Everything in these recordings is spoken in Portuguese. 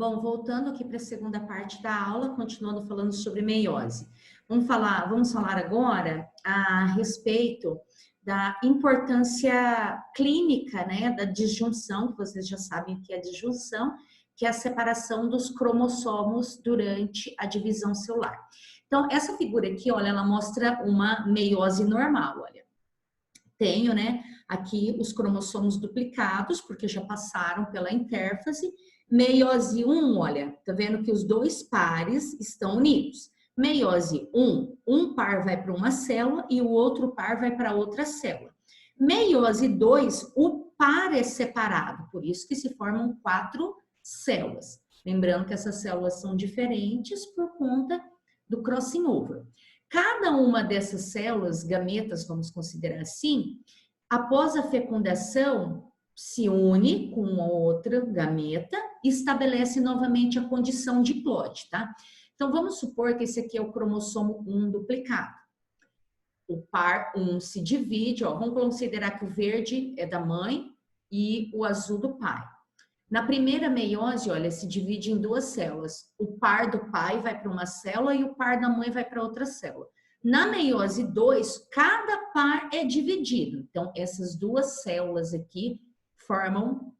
Bom, voltando aqui para a segunda parte da aula, continuando falando sobre meiose. Vamos falar agora a respeito da importância clínica, né, da disjunção, que vocês já sabem o que é disjunção, que é a separação dos cromossomos durante a divisão celular. Então, essa figura aqui, olha, ela mostra uma meiose normal, olha. Tenho, né, aqui os cromossomos duplicados, porque já passaram pela intérfase. Meiose 1, olha, tá vendo que os dois pares estão unidos. Meiose 1, um par vai para uma célula e o outro par vai para outra célula. Meiose 2, o par é separado, por isso que se formam 4 células. Lembrando que essas células são diferentes por conta do crossing over. Cada uma dessas células, gametas, vamos considerar assim, após a fecundação, se une com outra gameta e estabelece novamente a condição de diploide, tá? Então, vamos supor que esse aqui é o cromossomo 1 duplicado. O par 1 se divide, ó, vamos considerar que o verde é da mãe e o azul do pai. Na primeira meiose, olha, se divide em 2 células. O par do pai vai para uma célula e o par da mãe vai para outra célula. Na meiose 2, cada par é dividido. Então, essas 2 células aqui formam,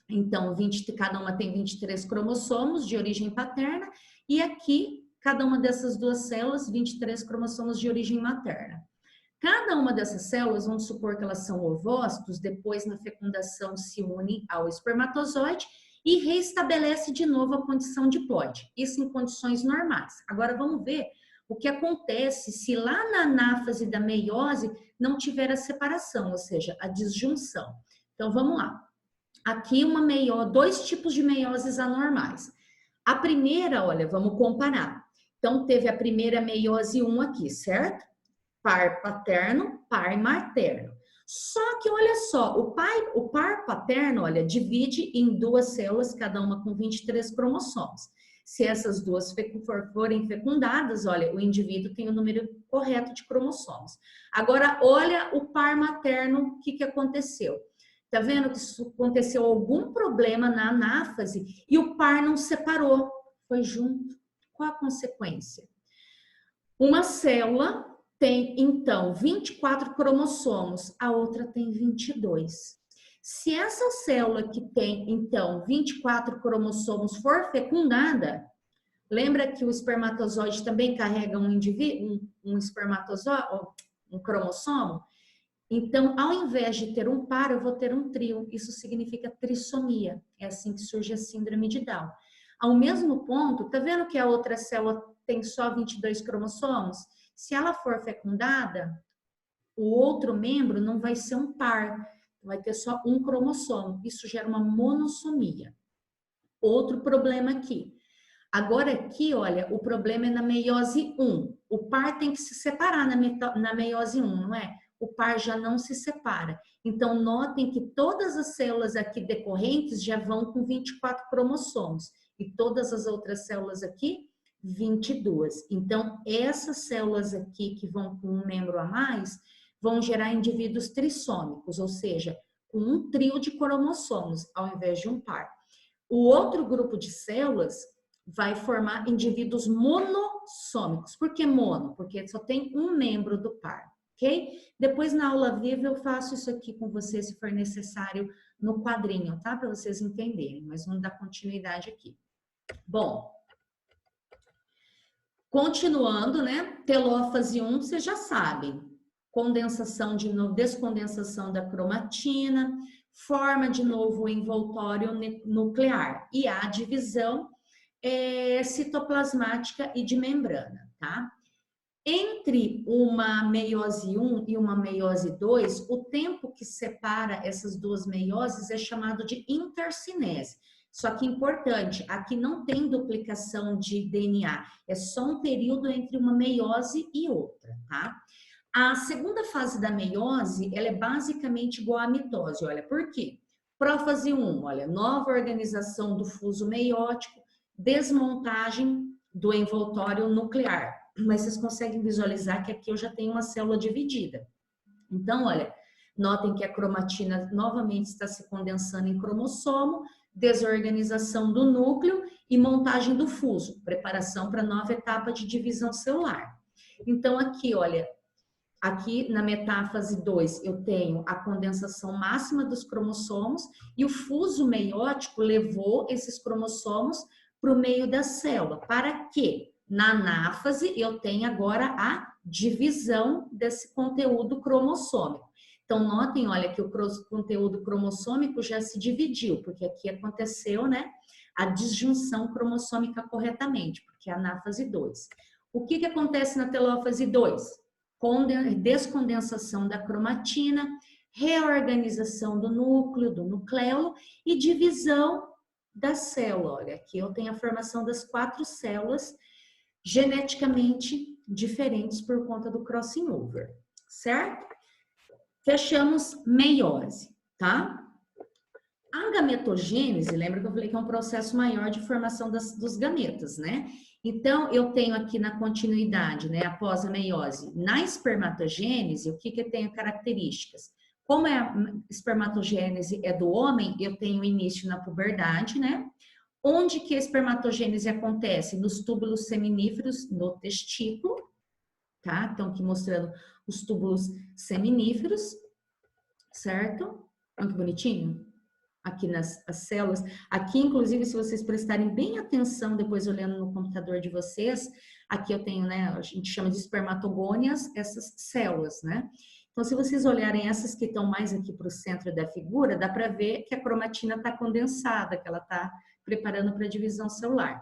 então, cada uma tem 23 cromossomos de origem paterna e aqui, cada uma dessas 2 células, 23 cromossomos de origem materna. Cada uma dessas células, vamos supor que elas são ovócitos, depois na fecundação se une ao espermatozoide e reestabelece de novo a condição diploide. Isso em condições normais. Agora vamos ver o que acontece se lá na anáfase da meiose não tiver a separação, ou seja, a disjunção. Então vamos lá. Aqui dois tipos de meioses anormais. A primeira, olha, vamos comparar. Então teve a primeira meiose 1 aqui, certo? Par paterno, par materno. Só que, olha só, o par paterno, olha, divide em 2 células, cada uma com 23 cromossomos. Se essas 2 forem fecundadas, olha, o indivíduo tem o número correto de cromossomos. Agora, olha o par materno, o que aconteceu? Tá vendo que aconteceu algum problema na anáfase e o par não separou, foi junto. Qual a consequência? Uma célula tem, então, 24 cromossomos, a outra tem 22. Se essa célula que tem, então, 24 cromossomos for fecundada, lembra que o espermatozoide também carrega um espermatozoide, um cromossomo? Então, ao invés de ter um par, eu vou ter um trio. Isso significa trissomia. É assim que surge a síndrome de Down. Ao mesmo ponto, tá vendo que a outra célula tem só 22 cromossomos? Se ela for fecundada, o outro membro não vai ser um par, vai ter só um cromossomo. Isso gera uma monossomia. Outro problema aqui. Agora aqui, olha, o problema é na meiose 1. O par tem que se separar na meiose 1, não é? O par já não se separa. Então, notem que todas as células aqui decorrentes já vão com 24 cromossomos. E todas as outras células aqui 22. Então, essas células aqui que vão com um membro a mais vão gerar indivíduos trissômicos, ou seja, com um trio de cromossomos ao invés de um par. O outro grupo de células vai formar indivíduos monossômicos. Por que mono? Porque só tem um membro do par, ok? Depois na aula viva eu faço isso aqui com vocês se for necessário no quadrinho, tá? Para vocês entenderem, mas vamos dar continuidade aqui. Bom, continuando, né? Telófase 1, vocês já sabem. Condensação de novo, descondensação da cromatina, forma de novo o envoltório nuclear e a divisão citoplasmática e de membrana, tá? Entre uma meiose 1 e uma meiose 2, o tempo que separa essas 2 meioses é chamado de intercinese. Só que importante, aqui não tem duplicação de DNA, é só um período entre uma meiose e outra, tá? A segunda fase da meiose, ela é basicamente igual à mitose, olha, por quê? Prófase 1, olha, nova organização do fuso meiótico, desmontagem do envoltório nuclear. Mas vocês conseguem visualizar que aqui eu já tenho uma célula dividida. Então, olha, notem que a cromatina novamente está se condensando em cromossomo, desorganização do núcleo e montagem do fuso, preparação para a nova etapa de divisão celular. Então, aqui, olha, aqui na metáfase 2, eu tenho a condensação máxima dos cromossomos e o fuso meiótico levou esses cromossomos para o meio da célula. Para quê? Na anáfase, eu tenho agora a divisão desse conteúdo cromossômico. Então, notem, olha, que o conteúdo cromossômico já se dividiu, porque aqui aconteceu, né, a disjunção cromossômica corretamente, porque é a anáfase 2. O que acontece na telófase 2? Descondensação da cromatina, reorganização do núcleo, do nucleolo e divisão da célula. Olha, aqui eu tenho a formação das 4 células geneticamente diferentes por conta do crossing over, certo? Fechamos meiose, tá? A gametogênese, lembra que eu falei que é um processo maior de formação dos gametas, né? Então, eu tenho aqui na continuidade, né, após a meiose, na espermatogênese, o que tem características? Como a espermatogênese é do homem, eu tenho início na puberdade, né? Onde que a espermatogênese acontece? Nos túbulos seminíferos, no testículo, tá? Então, aqui mostrando os túbulos seminíferos, certo? Olha que bonitinho. Aqui nas as células. Aqui, inclusive, se vocês prestarem bem atenção, depois olhando no computador de vocês, aqui eu tenho, né, a gente chama de espermatogônias, essas células, né? Então, se vocês olharem essas que estão mais aqui para o centro da figura, dá para ver que a cromatina está condensada, que ela está preparando para a divisão celular.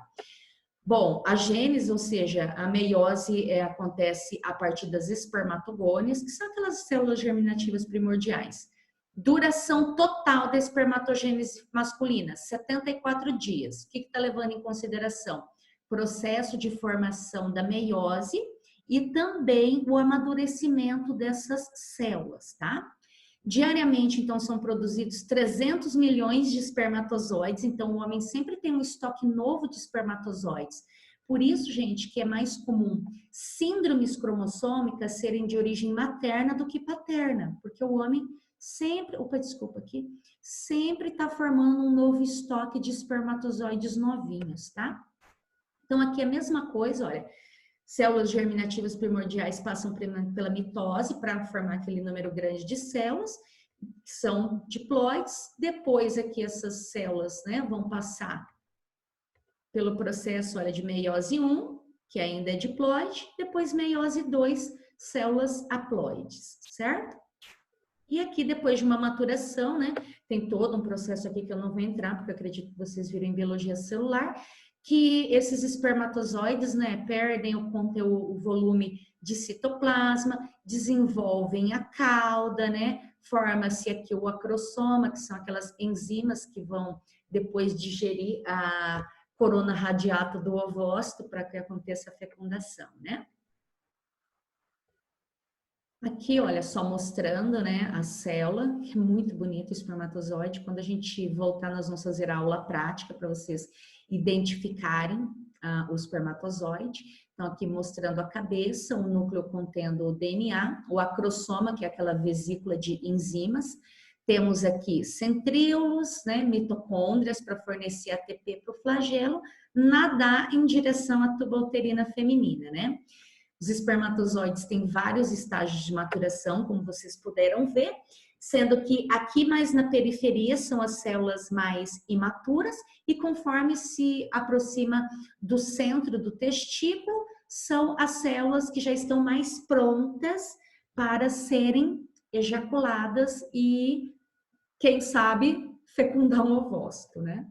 Bom, a gênese, ou seja, a meiose acontece a partir das espermatogônias, que são aquelas células germinativas primordiais. Duração total da espermatogênese masculina, 74 dias. O que está levando em consideração? Processo de formação da meiose e também o amadurecimento dessas células, tá? Diariamente, então, são produzidos 300 milhões de espermatozoides, então o homem sempre tem um estoque novo de espermatozoides. Por isso, gente, que é mais comum síndromes cromossômicas serem de origem materna do que paterna, porque o homem sempre, sempre está formando um novo estoque de espermatozoides novinhos, tá? Então, aqui é a mesma coisa, olha, células germinativas primordiais passam pela mitose para formar aquele número grande de células, que são diploides. Depois aqui essas células, né, vão passar pelo processo, olha, de meiose 1, que ainda é diploide, depois meiose 2, células haploides, certo? E aqui, depois de uma maturação, né, tem todo um processo aqui que eu não vou entrar, porque eu acredito que vocês viram em biologia celular, que esses espermatozoides, né, perdem o conteúdo, o volume de citoplasma, desenvolvem a cauda, né, forma-se aqui o acrossoma, que são aquelas enzimas que vão depois digerir a corona radiata do ovócito para que aconteça a fecundação, né? Aqui, olha, só mostrando, né, a célula, que é muito bonito o espermatozoide. Quando a gente voltar, nós vamos fazer a aula prática para vocês identificarem o espermatozoide. Então, aqui mostrando a cabeça, o núcleo contendo o DNA, o acrossoma, que é aquela vesícula de enzimas. Temos aqui centríolos, né, mitocôndrias para fornecer ATP para o flagelo, nadar em direção à tuba uterina feminina, né? Os espermatozoides têm vários estágios de maturação, como vocês puderam ver, sendo que aqui mais na periferia são as células mais imaturas e conforme se aproxima do centro do testículo, são as células que já estão mais prontas para serem ejaculadas e, quem sabe, fecundar um ovócito, né?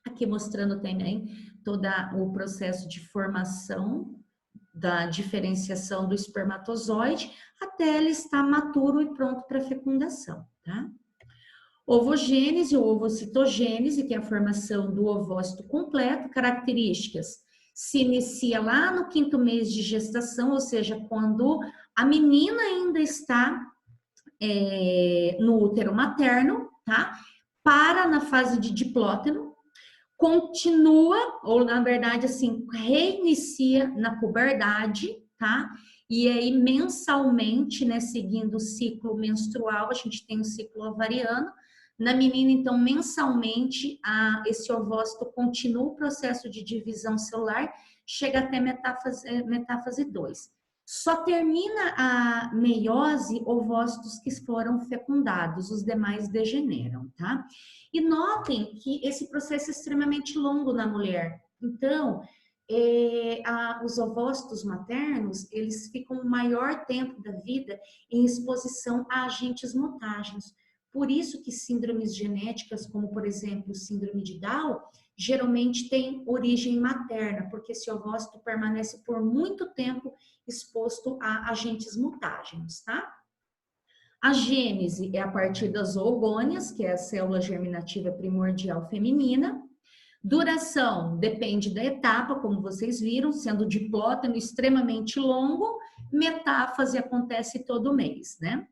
Aqui mostrando também todo o processo de formação da diferenciação do espermatozoide até ele estar maturo e pronto para fecundação, tá? Ovogênese ou ovocitogênese, que é a formação do ovócito completo, características, se inicia lá no 5º mês de gestação, ou seja, quando a menina ainda está no útero materno, tá? Para na fase de diplóteno, continua, ou na verdade, assim, reinicia na puberdade, tá? E aí, mensalmente, né, seguindo o ciclo menstrual, a gente tem o ciclo ovariano, Na menina, então, mensalmente, esse ovócito continua o processo de divisão celular, chega até metáfase 2. Só termina a meiose ovócitos que foram fecundados, os demais degeneram, tá? E notem que esse processo é extremamente longo na mulher. Então, os ovócitos maternos, eles ficam o maior tempo da vida em exposição a agentes mutágenos. Por isso que síndromes genéticas, como por exemplo síndrome de Down, geralmente tem origem materna, porque esse ovócito permanece por muito tempo exposto a agentes mutágenos, tá? A gênese é a partir das oogônias, que é a célula germinativa primordial feminina. Duração depende da etapa, como vocês viram, sendo diplóteno extremamente longo, metáfase acontece todo mês, né?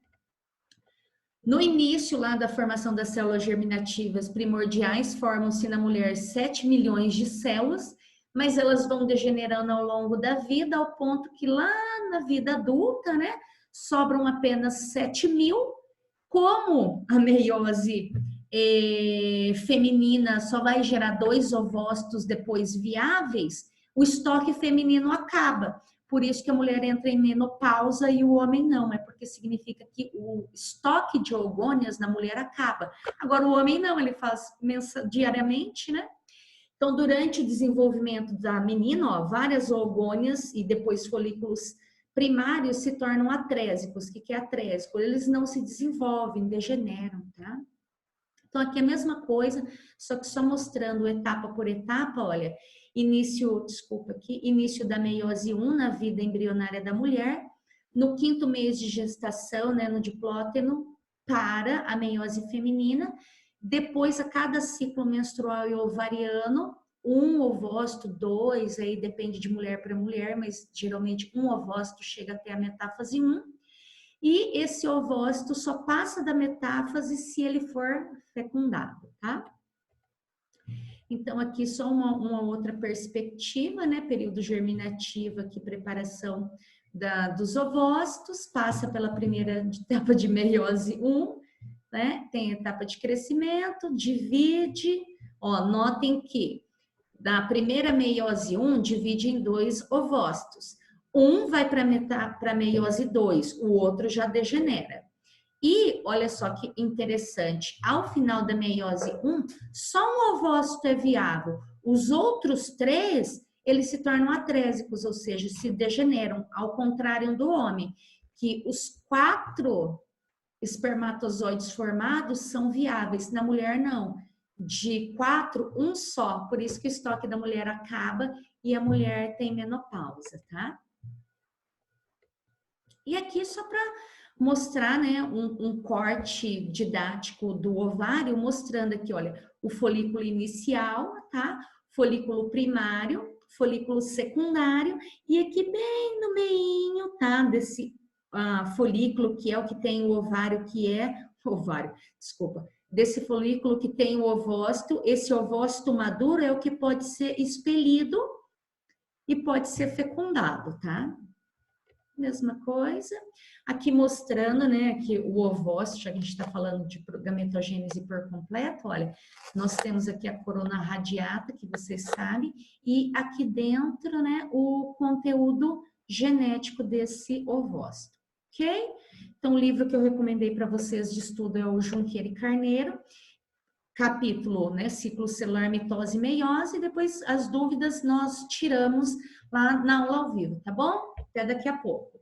No início lá da formação das células germinativas primordiais, formam-se na mulher 7 milhões de células, mas elas vão degenerando ao longo da vida, ao ponto que lá na vida adulta, né, sobram apenas 7 mil. Como a meiose feminina só vai gerar 2 ovócitos depois viáveis, o estoque feminino acaba. Por isso que a mulher entra em menopausa e o homem não, é porque significa que o estoque de oogônias na mulher acaba. Agora o homem não, ele faz diariamente, né? Então, durante o desenvolvimento da menina, ó, várias oogônias e depois folículos primários se tornam atrésicos. O que é atrésico? Eles não se desenvolvem, degeneram, tá? Então, aqui é a mesma coisa, só que só mostrando etapa por etapa, olha, início da meiose 1 na vida embrionária da mulher, no 5º mês de gestação, né, no diplóteno, para a meiose feminina, depois a cada ciclo menstrual e ovariano, 1 ovócito, 2, aí depende de mulher para mulher, mas geralmente 1 ovócito chega até a metáfase 1, e esse ovócito só passa da metáfase se ele for fecundado, tá? Então, aqui só uma outra perspectiva, né? Período germinativo aqui, preparação dos ovócitos, passa pela primeira etapa de meiose 1, né? Tem etapa de crescimento, divide, ó, notem que da primeira meiose 1 divide em 2 ovócitos. Um vai para meiose 2, o outro já degenera. E olha só que interessante, ao final da meiose 1, só um ovócito é viável. Os outros 3, eles se tornam atrésicos, ou seja, se degeneram, ao contrário do homem, que os 4 espermatozoides formados são viáveis. Na mulher, não. De 4, um só. Por isso que o estoque da mulher acaba e a mulher tem menopausa, tá? E aqui só para mostrar, né, um corte didático do ovário, mostrando aqui, olha, o folículo inicial, tá? Folículo primário, folículo secundário, e aqui bem no meinho, tá? Desse folículo, que é o que tem o ovário, desse folículo que tem o ovócito, esse ovócito maduro é o que pode ser expelido e pode ser fecundado, tá? Mesma coisa. Aqui mostrando, né, que o ovócito, já que a gente está falando de gametogênese por completo, olha, nós temos aqui a corona radiata, que vocês sabem, e aqui dentro, né, o conteúdo genético desse ovócito, ok? Então, o livro que eu recomendei para vocês de estudo é o Junqueira e Carneiro, capítulo, né, ciclo celular, mitose e meiose, e depois as dúvidas nós tiramos lá na aula ao vivo, tá bom? Até daqui a pouco.